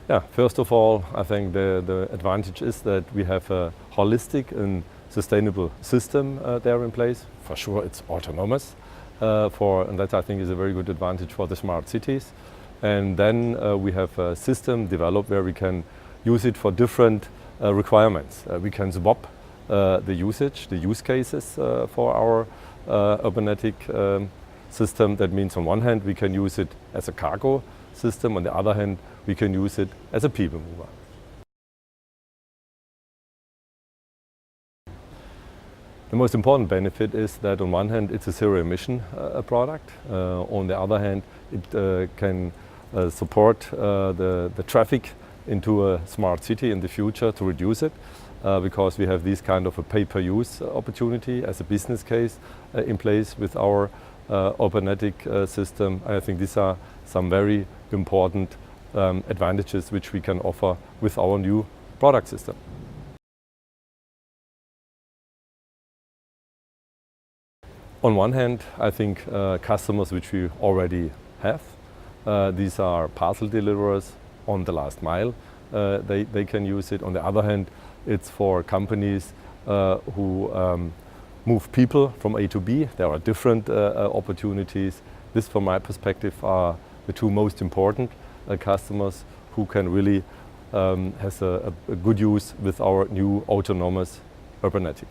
Yeah, first of all, I think the advantage is that we have a holistic and sustainable system there in place. For sure, it's autonomous, and that I think is a very good advantage for the smart cities. And then we have a system developed where we can use it for different requirements. We can swap the use cases for our URBANETIC system. That means on one hand we can use it as a cargo system, on the other hand we can use it as a people mover. The most important benefit is that on one hand it's a zero emission product. On the other hand it can support the traffic into a smart city in the future to reduce it, because we have this kind of a pay-per-use opportunity as a business case in place with our URBANETIC system. I think these are some very important advantages which we can offer with our new product system. On one hand, I think customers which we already have, these are parcel deliverers on the last mile, they can use it. On the other hand, it's for companies who move people from A to B. There are different opportunities. This, from my perspective, are the two most important customers who can really has a good use with our new autonomous URBANETIC.